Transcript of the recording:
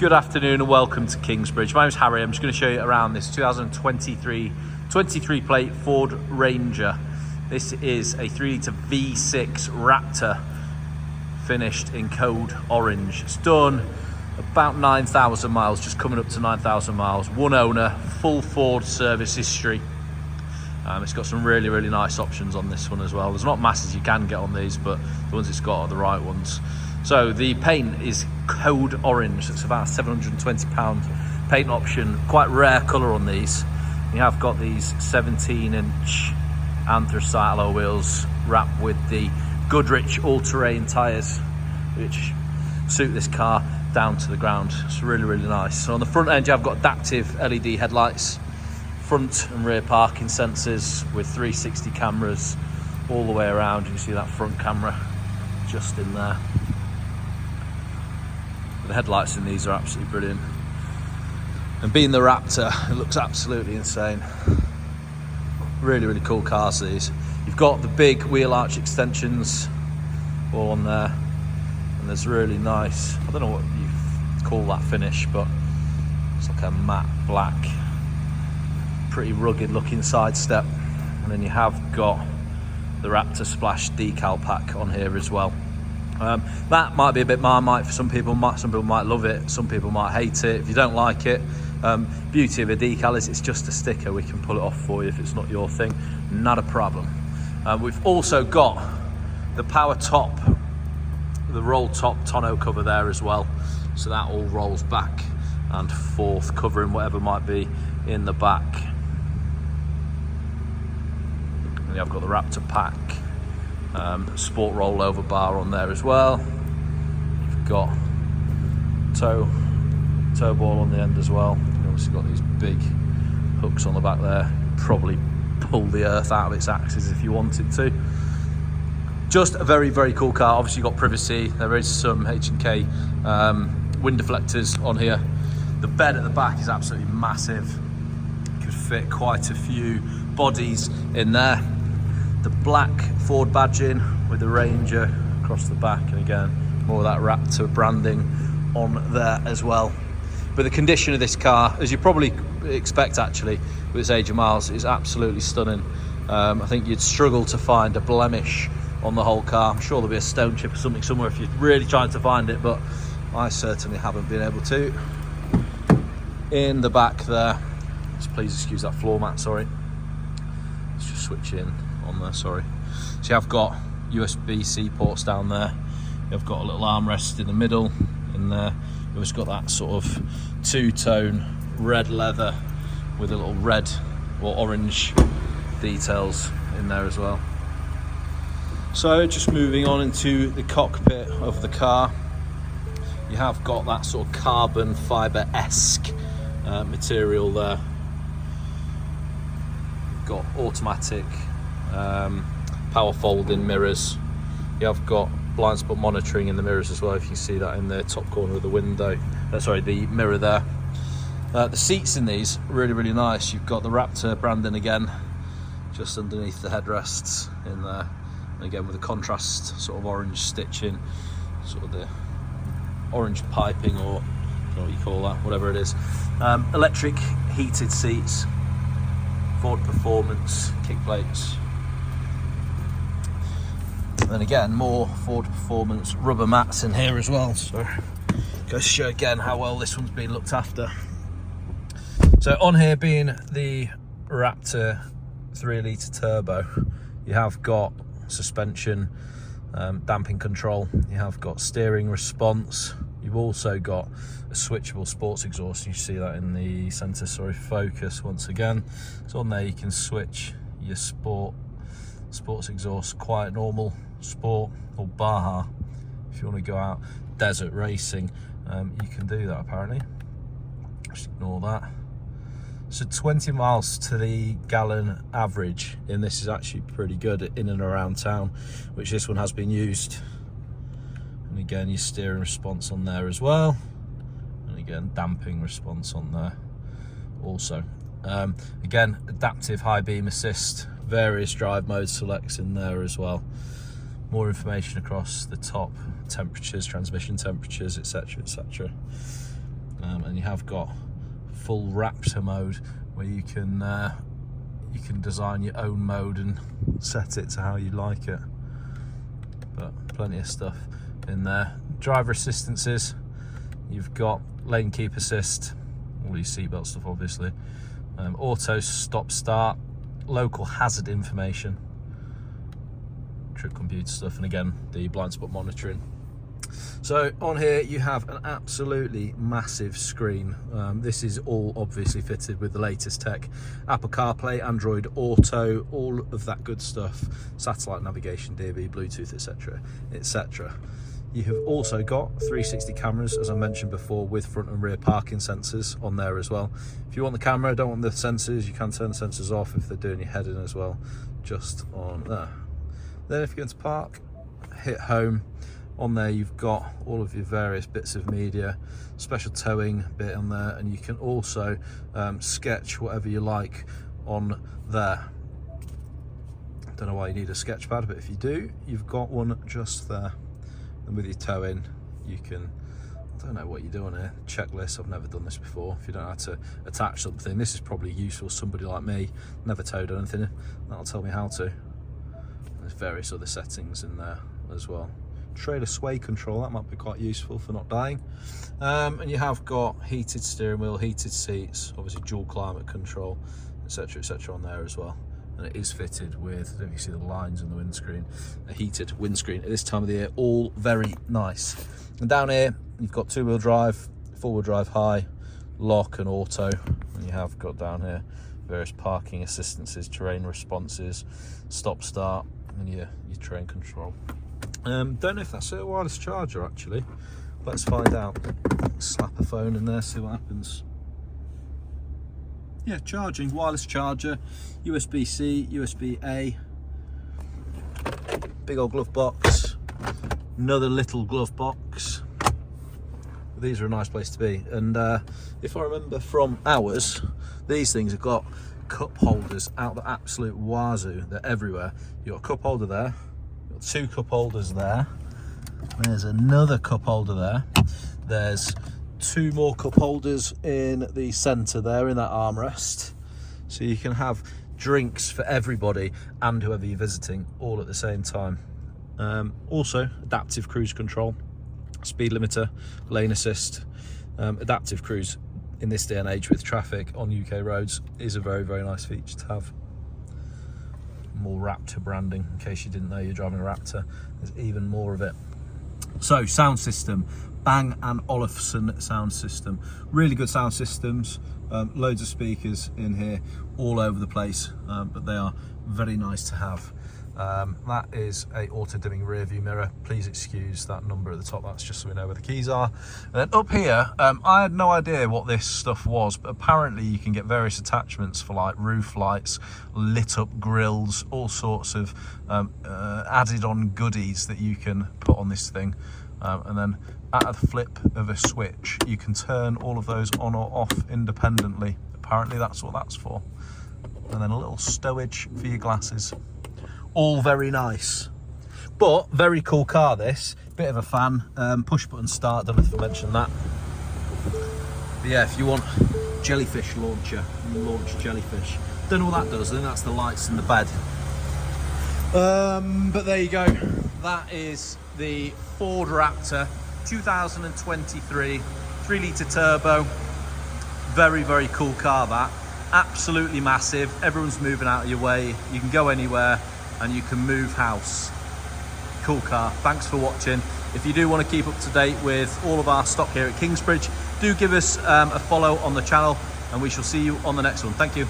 Good afternoon and welcome to Kingsbridge. My name's Harry. I'm just going to show you around this 2023 23 plate Ford Ranger. This is a 3-litre V6 Raptor finished in code orange. It's done about 9,000 miles, just coming up to 9,000 miles. One owner, full Ford service history. It's got some really nice options on this one as well. There's not masses you can get on these, but the ones it's got are the right ones. So the paint is code orange. It's about £720 paint option. Quite rare colour on these. You have got these 17-inch Anthracite alloy wheels wrapped with the Goodrich all-terrain tyres, which suit this car down to the ground. It's really nice. So on the front end you have got adaptive LED headlights, front and rear parking sensors with 360 cameras all the way around. You can see that front camera just in there. The headlights in these are absolutely brilliant. And being the Raptor, it looks absolutely insane. Really cool cars these. You've got the big wheel arch extensions all on there. And there's really nice, I don't know what you call that finish, but it's like a matte black, pretty rugged looking side step. And then you have got the Raptor Splash decal pack on here as well. That might be a bit Marmite for some people might love it, some people might hate it. If you don't like it, beauty of a decal is it's just a sticker. We can pull it off for you if it's not your thing, not a problem. We've also got the power top, the roll top tonneau cover there as well, so that all rolls back and forth, covering whatever might be in the back. And you've got the Raptor Pack sport rollover bar on there as well. You've got toe ball on the end as well. You've obviously got these big hooks on the back there. Probably pull the earth out of its axis if you wanted to. Just a very cool car. Obviously you've got privacy. There is some H&K wind deflectors on here. The bed at the back is absolutely massive. Could fit quite a few bodies in there. The black Ford badging with the Ranger across the back, and again more of that Raptor branding on there as well. But the condition of this car, as you probably expect actually with its age of miles, is absolutely stunning. I think you'd struggle to find a blemish on the whole car. I'm sure there'll be a stone chip or something somewhere if you're really trying to find it, but I certainly haven't been able to. In the back there, please excuse that floor mat, sorry. Let's just switch in on there, sorry. So you have got USB-C ports down there. You've got a little armrest in the middle in there. You've also got that sort of two-tone red leather with a little red or orange details in there as well. So just moving on into the cockpit of the car, you have got that sort of carbon fibre-esque material there. You've got automatic power folding mirrors. You have got blind spot monitoring in the mirrors as well, if you can see that in the top corner of the window. The mirror there. The seats in these really nice. You've got the Raptor branding again just underneath the headrests in there, and again with the contrast sort of orange stitching, sort of the orange piping, or I don't know what you call that, whatever it is. Electric heated seats, Ford Performance kick plates. And then again, more Ford Performance rubber mats in here as well. So goes to show again how well this one's been looked after. So on here being the Raptor 3-litre turbo, you have got suspension, damping control, you have got steering response, you've also got a switchable sports exhaust. You see that in the centre, focus once again. So on there you can switch your sports exhaust, quiet, normal, sport, or Baja. If you want to go out desert racing, you can do that apparently. Just ignore that. So 20 miles to the gallon average in this is actually pretty good in and around town, which this one has been used. And again, your steering response on there as well, and again damping response on there also. Again, adaptive high beam assist, various drive mode selects in there as well. More information across the top, temperatures, transmission temperatures, etc, etc. and you have got full Raptor mode where you can design your own mode and set it to how you like it. But plenty of stuff in there. Driver assistances, you've got lane keep assist, all your seatbelt stuff obviously, auto stop start, local hazard information, trip computer stuff, and again the blind spot monitoring. So on here you have an absolutely massive screen. This is all obviously fitted with the latest tech, Apple CarPlay, Android Auto, all of that good stuff, satellite navigation, DAB, Bluetooth, etc, etc. You have also got 360 cameras, as I mentioned before, with front and rear parking sensors on there as well. If you want the camera, don't want the sensors, you can turn the sensors off if they're doing your head in as well, just on there. Then if you're going to park, hit home. On there you've got all of your various bits of media, special towing bit on there, and you can also sketch whatever you like on there. Don't know why you need a sketch pad, but if you do, you've got one just there. And with your towing, you can, I don't know what you do on here, checklist. I've never done this before. If you don't know how to attach something, this is probably useful to somebody like me, never towed anything, that'll tell me how to. There's various other settings in there as well. Trailer sway control, that might be quite useful for not dying. And you have got heated steering wheel, heated seats, obviously dual climate control, etc, etc on there as well. And it is fitted with, I don't know if you see the lines in the windscreen, a heated windscreen at this time of the year, all very nice. And down here you've got 2-wheel drive, 4-wheel drive high, lock and auto, and you have got down here various parking assistances, terrain responses, stop start, and your train control. Don't know if that's a wireless charger actually. Let's find out. Slap a phone in there, see what happens. Yeah, charging, wireless charger, USB-C, USB-A. Big old glove box. Another little glove box. These are a nice place to be. And if I remember from ours, these things have got cup holders out the absolute wazoo. They're everywhere. You've got a cup holder there. 2 cup holders there. There's another cup holder there. There's 2 more cup holders in the center there in that armrest, so you can have drinks for everybody and whoever you're visiting all at the same time. Also adaptive cruise control, speed limiter, lane assist. Adaptive cruise in this day and age with traffic on UK roads is a very, very nice feature to have. More Raptor branding, in case you didn't know you're driving a Raptor, there's even more of it. So sound system, Bang & Olufsen sound system, really good sound systems, loads of speakers in here all over the place, but they are very nice to have. That is a auto dimming rear view mirror. Please excuse that number at the top, that's just so we know where the keys are. And then up here, I had no idea what this stuff was, but apparently you can get various attachments for like roof lights, lit up grills, all sorts of added on goodies that you can put on this thing. And then at a flip of a switch, you can turn all of those on or off independently. Apparently that's what that's for. And then a little stowage for your glasses. All very nice, but very cool car this. Bit of a fan, push button start, don't know if I mentioned that. But yeah, if you want jellyfish launcher, you launch jellyfish. Don't know what that does, I think that's the lights in the bed. But there you go, that is the Ford Raptor 2023 3-litre turbo. Very, very cool car that. Absolutely massive, everyone's moving out of your way, you can go anywhere and you can move house. Cool car. Thanks for watching. If you do want to keep up to date with all of our stock here at Kingsbridge, do give us a follow on the channel and we shall see you on the next one. Thank you.